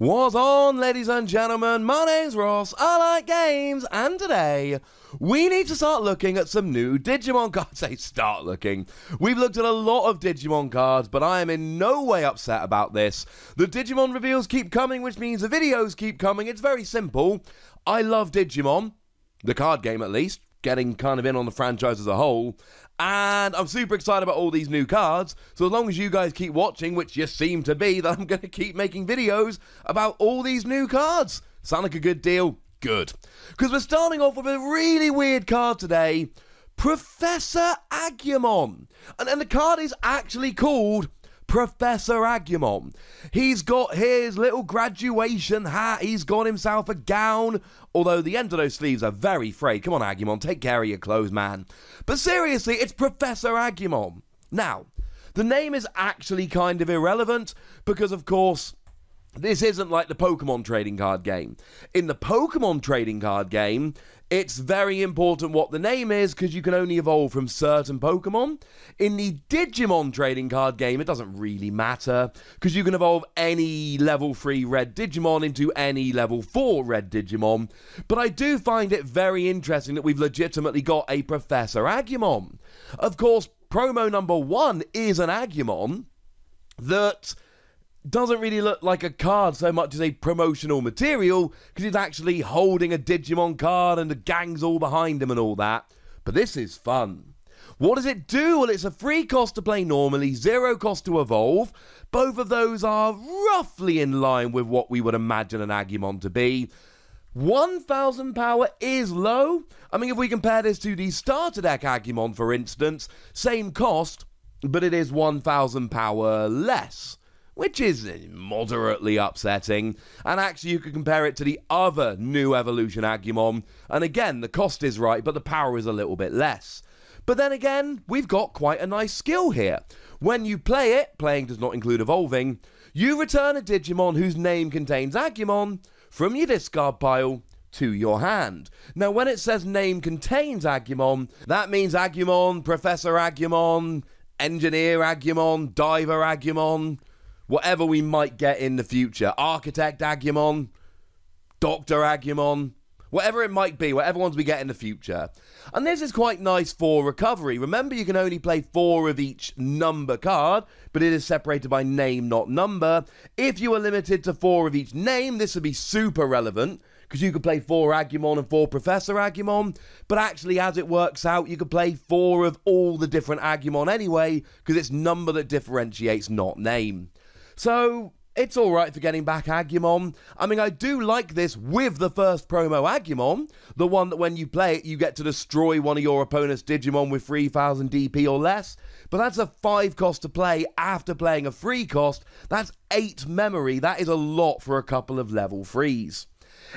What's on, ladies and gentlemen? My name's Ross, I like games, and today we need to start looking at some new Digimon cards. Start looking. We've looked at a lot of Digimon cards, but I am in no way upset about this. The Digimon reveals keep coming, which means the videos keep coming. It's very simple. I love Digimon, the card game at least, getting kind of in on the franchise as a whole, and I'm super excited about all these new cards, so as long as you guys keep watching, which you seem to be, then I'm going to keep making videos about all these new cards. Sound like a good deal? Good. Because we're starting off with a really weird card today, Professor Agumon. And the card is actually called Professor Agumon. He's got his little graduation hat, he's got himself a gown, although the end of those sleeves are very frayed. Come on, Agumon, take care of your clothes, man. But seriously, it's Professor Agumon. Now, the name is actually kind of irrelevant, because of course, this isn't like the Pokemon trading card game. In the Pokemon trading card game, it's very important what the name is because you can only evolve from certain Pokemon. In the Digimon trading card game, it doesn't really matter because you can evolve any level 3 red Digimon into any level 4 red Digimon. But I do find it very interesting that we've legitimately got a Professor Agumon. Of course, promo number 1 is an Agumon that doesn't really look like a card so much as a promotional material because he's actually holding a Digimon card and the gang's all behind him and all that. But this is fun. What does it do? Well, it's a free cost to play normally, 0 cost to evolve. Both of those are roughly in line with what we would imagine an Agumon to be. 1,000 power is low. I mean, if we compare this to the starter deck Agumon, for instance, same cost, but it is 1,000 power less, which is moderately upsetting. And actually, you could compare it to the other new evolution Agumon, and again, the cost is right, but the power is a little bit less. But then again, we've got quite a nice skill here. When you play it, playing does not include evolving, you return a Digimon whose name contains Agumon from your discard pile to your hand. Now, when it says name contains Agumon, that means Agumon, Professor Agumon, Engineer Agumon, Diver Agumon, whatever we might get in the future. Architect Agumon, Dr. Agumon, whatever it might be, whatever ones we get in the future. And this is quite nice for recovery. Remember, you can only play 4 of each number card, but it is separated by name, not number. If you were limited to 4 of each name, this would be super relevant, because you could play 4 Agumon and 4 Professor Agumon, but actually, as it works out, you could play 4 of all the different Agumon anyway, because it's number that differentiates, not name. So, it's alright for getting back Agumon. I mean, I do like this with the first promo Agumon, the one that when you play it, you get to destroy one of your opponent's Digimon with 3,000 DP or less. But that's a 5 cost to play after playing a free cost. That's 8 memory. That is a lot for a couple of level 3s.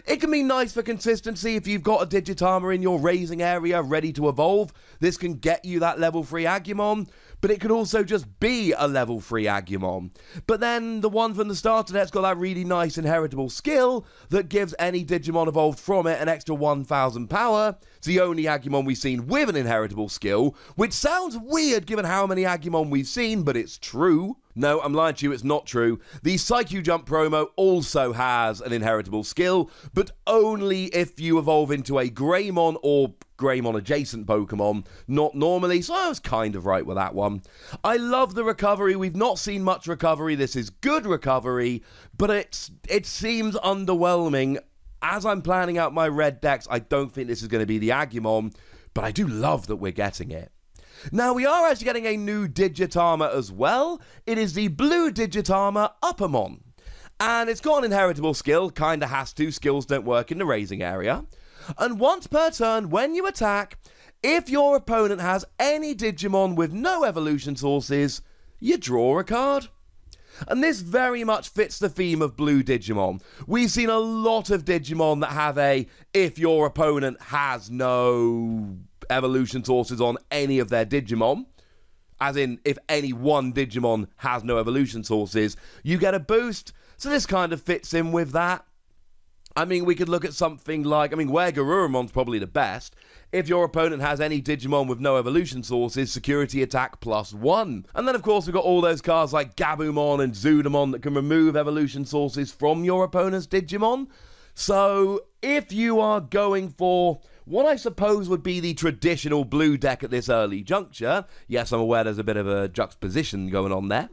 It can be nice for consistency if you've got a Digitama in your raising area ready to evolve. This can get you that level 3 Agumon, but it could also just be a level 3 Agumon. But then the one from the starter deck's got that really nice inheritable skill that gives any Digimon evolved from it an extra 1,000 power. It's the only Agumon we've seen with an inheritable skill, which sounds weird given how many Agumon we've seen, but it's true. No, I'm lying to you, it's not true. The Psyche Jump promo also has an inheritable skill, but only if you evolve into a Greymon or Greymon adjacent Pokemon, not normally, so I was kind of right with that one. I love the recovery. We've not seen much recovery. This is good recovery, but it seems underwhelming. As I'm planning out my red decks, I don't think this is going to be the Agumon, but I do love that we're getting it. Now, we are actually getting a new Digitama as well. It is the blue Digitama Upamon. And it's got an inheritable skill, kinda has to, skills don't work in the raising area. And once per turn, when you attack, if your opponent has any Digimon with no evolution sources, you draw a card. And this very much fits the theme of blue Digimon. We've seen a lot of Digimon that have a, if your opponent has no evolution sources on any of their Digimon, as in, if any one Digimon has no evolution sources, you get a boost. So this kind of fits in with that. I mean, we could look at something like, where Garurumon's probably the best. If your opponent has any Digimon with no evolution sources, security attack +1. And then, of course, we've got all those cards like Gabumon and Zudamon that can remove evolution sources from your opponent's Digimon. So, if you are going for what I suppose would be the traditional blue deck at this early juncture, yes, I'm aware there's a bit of a juxtaposition going on there,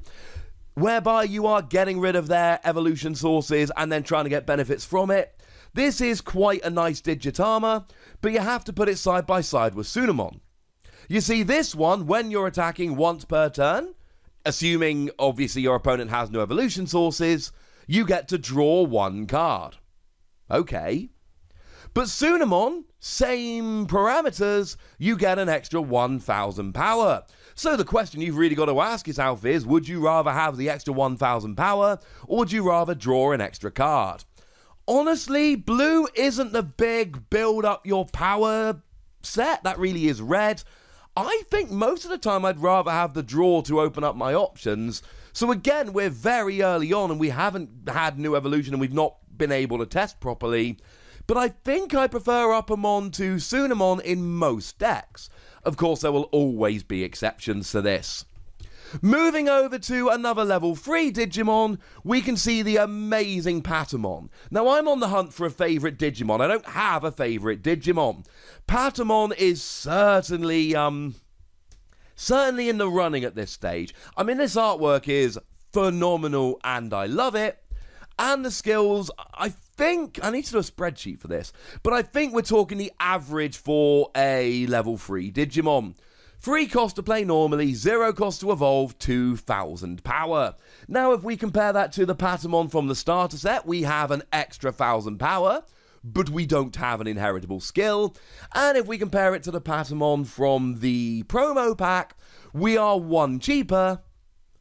whereby you are getting rid of their evolution sources and then trying to get benefits from it. This is quite a nice Digitama, but you have to put it side by side with Sunamon. You see, this one, when you're attacking once per turn, assuming obviously your opponent has no evolution sources, you get to draw one card. Okay. But Sunamon, same parameters, you get an extra 1,000 power. So the question you've really got to ask yourself is, would you rather have the extra 1,000 power, or would you rather draw an extra card? Honestly, blue isn't the big build up your power set. That really is red. I think most of the time I'd rather have the draw to open up my options. So again, we're very early on and we haven't had new evolution and we've not been able to test properly. But I think I prefer Upamon to Sunamon in most decks. Of course, there will always be exceptions to this. Moving over to another level 3 Digimon, we can see the amazing Patamon. Now, I'm on the hunt for a favourite Digimon. I don't have a favourite Digimon. Patamon is certainly in the running at this stage. This artwork is phenomenal and I love it. And the skills, I think, I need to do a spreadsheet for this, but I think we're talking the average for a level 3 Digimon. 3 cost to play normally, 0 cost to evolve, 2,000 power. Now, if we compare that to the Patamon from the starter set, we have an extra 1,000 power, but we don't have an inheritable skill. And if we compare it to the Patamon from the promo pack, we are 1 cheaper,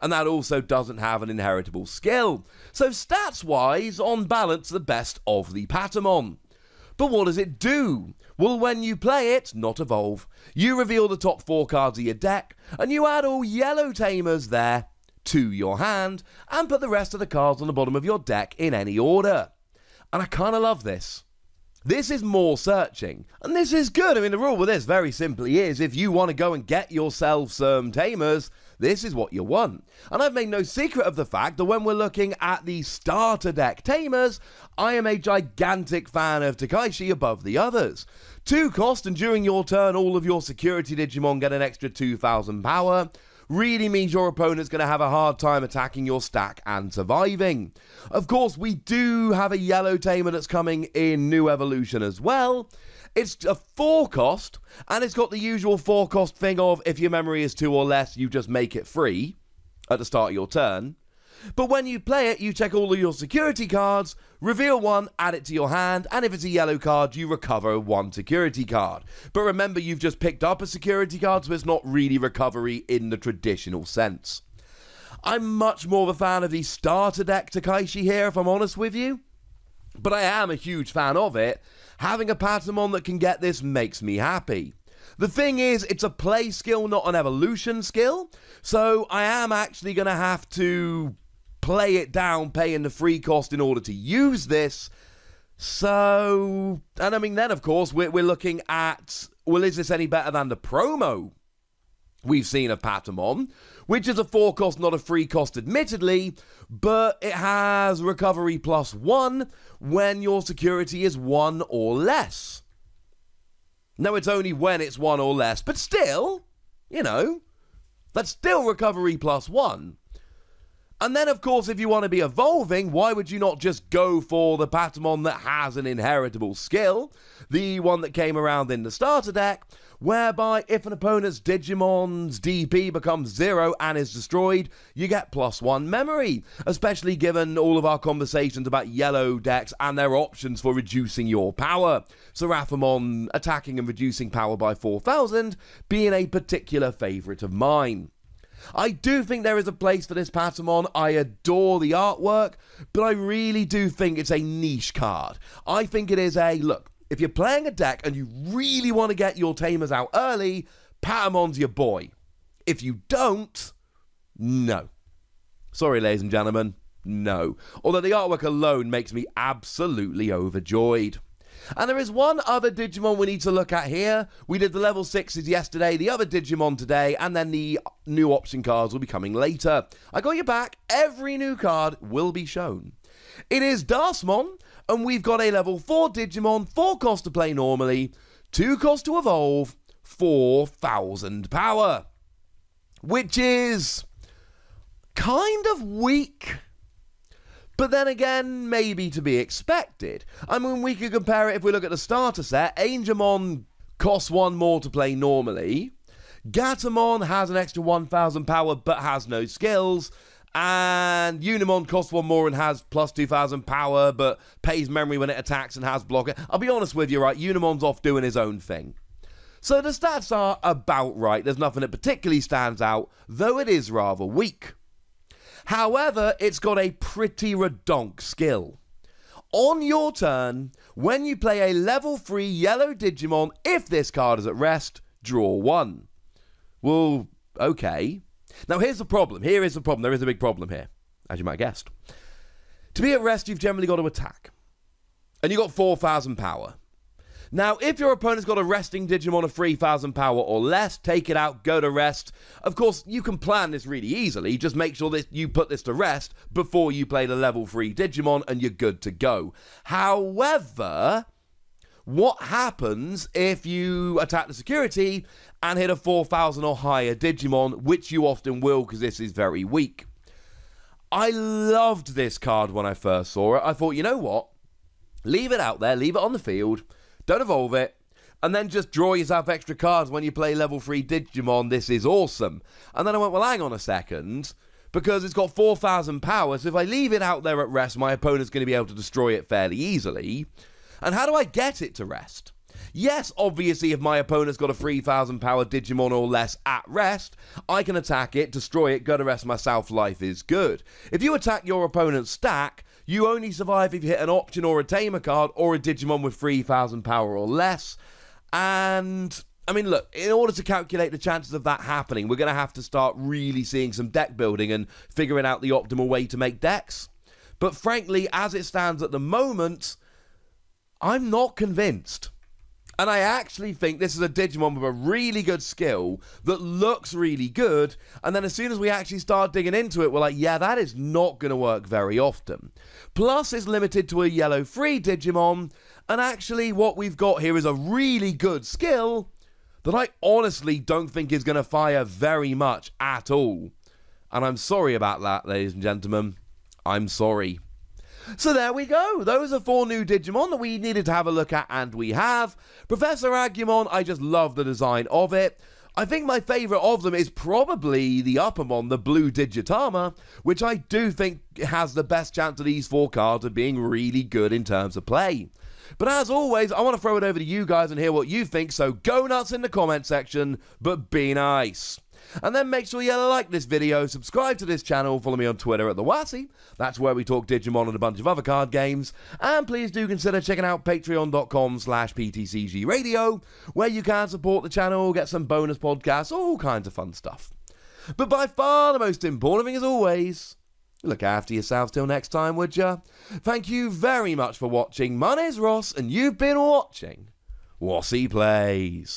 and that also doesn't have an inheritable skill. So stats-wise, on balance, the best of the Patamon. But what does it do? Well, when you play it, not evolve, you reveal the top 4 cards of your deck, and you add all yellow tamers there to your hand, and put the rest of the cards on the bottom of your deck in any order. And I kind of love this. This is more searching, and this is good. The rule with this very simply is, if you want to go and get yourself some tamers, this is what you want. And I've made no secret of the fact that when we're looking at the starter deck tamers, I am a gigantic fan of Takaishi above the others. 2 cost, and during your turn, all of your security Digimon get an extra 2,000 power. Really means your opponent's going to have a hard time attacking your stack and surviving. Of course, we do have a yellow tamer that's coming in new evolution as well. It's a 4 cost, and it's got the usual 4 cost thing of, if your memory is 2 or less, you just make it free at the start of your turn. But when you play it, you check all of your security cards, reveal 1, add it to your hand, and if it's a yellow card, you recover 1 security card. But remember, you've just picked up a security card, so it's not really recovery in the traditional sense. I'm much more of a fan of the starter deck Takaishi here, if I'm honest with you. But I am a huge fan of it. Having a Patamon that can get this makes me happy. The thing is, it's a play skill, not an evolution skill. So I am actually going to have to play it down, paying the free cost in order to use this. So, and then of course, we're looking at, well, is this any better than the promo we've seen of Patamon, which is a 4 cost, not a free cost admittedly, but it has recovery +1 when your security is 1 or less. No, it's only when it's 1 or less, but still, that's still recovery +1. And then, of course, if you want to be evolving, why would you not just go for the Patamon that has an inheritable skill? The one that came around in the starter deck, whereby if an opponent's Digimon's DP becomes 0 and is destroyed, you get +1 memory, especially given all of our conversations about yellow decks and their options for reducing your power. Seraphamon attacking and reducing power by 4,000 being a particular favourite of mine. I do think there is a place for this Patamon. I adore the artwork, but I really do think it's a niche card. I think it is look, if you're playing a deck and you really want to get your tamers out early, Patamon's your boy. If you don't, no. Sorry, ladies and gentlemen, No. Although the artwork alone makes me absolutely overjoyed. And there is one other Digimon we need to look at here. We did the level 6s yesterday, the other Digimon today, and then the new option cards will be coming later. I got your back. Every new card will be shown. It is Darsmon, and we've got a level 4 Digimon, 4 cost to play normally, 2 cost to evolve, 4,000 power. Which is kind of weak. But then again, maybe to be expected. I mean, we could compare it if we look at the starter set. Angemon costs 1 more to play normally. Gatomon has an extra 1,000 power but has no skills. And Unimon costs 1 more and has plus 2,000 power but pays memory when it attacks and has blocker. I'll be honest with you, right? Unimon's off doing his own thing. So the stats are about right. There's nothing that particularly stands out, though it is rather weak. However, it's got a pretty redonk skill. On your turn, when you play a level 3 yellow Digimon, if this card is at rest, draw 1. Well, okay. Now here's the problem. Here is the problem. There is a big problem here, as you might have guessed. To be at rest, you've generally got to attack. And you've got 4,000 power. Now, if your opponent's got a resting Digimon of 3,000 power or less, take it out, go to rest. Of course, you can plan this really easily. Just make sure that you put this to rest before you play the level 3 Digimon and you're good to go. However, what happens if you attack the security and hit a 4,000 or higher Digimon, which you often will because this is very weak? I loved this card when I first saw it. I thought, you know what? Leave it out there, leave it on the field. Don't evolve it, and then just draw yourself extra cards when you play level 3 Digimon. This is awesome. And then I went, well, hang on a second, because it's got 4,000 power, so if I leave it out there at rest, my opponent's going to be able to destroy it fairly easily. And how do I get it to rest? Yes, obviously, if my opponent's got a 3,000 power Digimon or less at rest, I can attack it, destroy it, go to rest myself, life is good. If you attack your opponent's stack, you only survive if you hit an option or a tamer card or a Digimon with 3,000 power or less. And, I mean, look, in order to calculate the chances of that happening, we're going to have to start really seeing some deck building and figuring out the optimal way to make decks. But frankly, as it stands at the moment, I'm not convinced. And I actually think this is a Digimon with a really good skill that looks really good. And then as soon as we actually start digging into it, we're like, yeah, that is not going to work very often. Plus, it's limited to a yellow 3 Digimon. And actually, what we've got here is a really good skill that I honestly don't think is going to fire very much at all. And I'm sorry about that, ladies and gentlemen. I'm sorry. So there we go. Those are 4 new Digimon that we needed to have a look at, and we have. Professor Agumon, I just love the design of it. I think my favourite of them is probably the Upamon, the blue Digitama, which I do think has the best chance of these 4 cards of being really good in terms of play. But as always, I want to throw it over to you guys and hear what you think, so go nuts in the comment section, but be nice. And then make sure you like this video, subscribe to this channel, follow me on Twitter at the Wossy. That's where we talk Digimon and a bunch of other card games. And please do consider checking out patreon.com/PTCG Radio, where you can support the channel, get some bonus podcasts, all kinds of fun stuff. But by far the most important thing, as always, look after yourselves till next time, would ya? Thank you very much for watching. My name's Ross, and you've been watching Wossy Plays.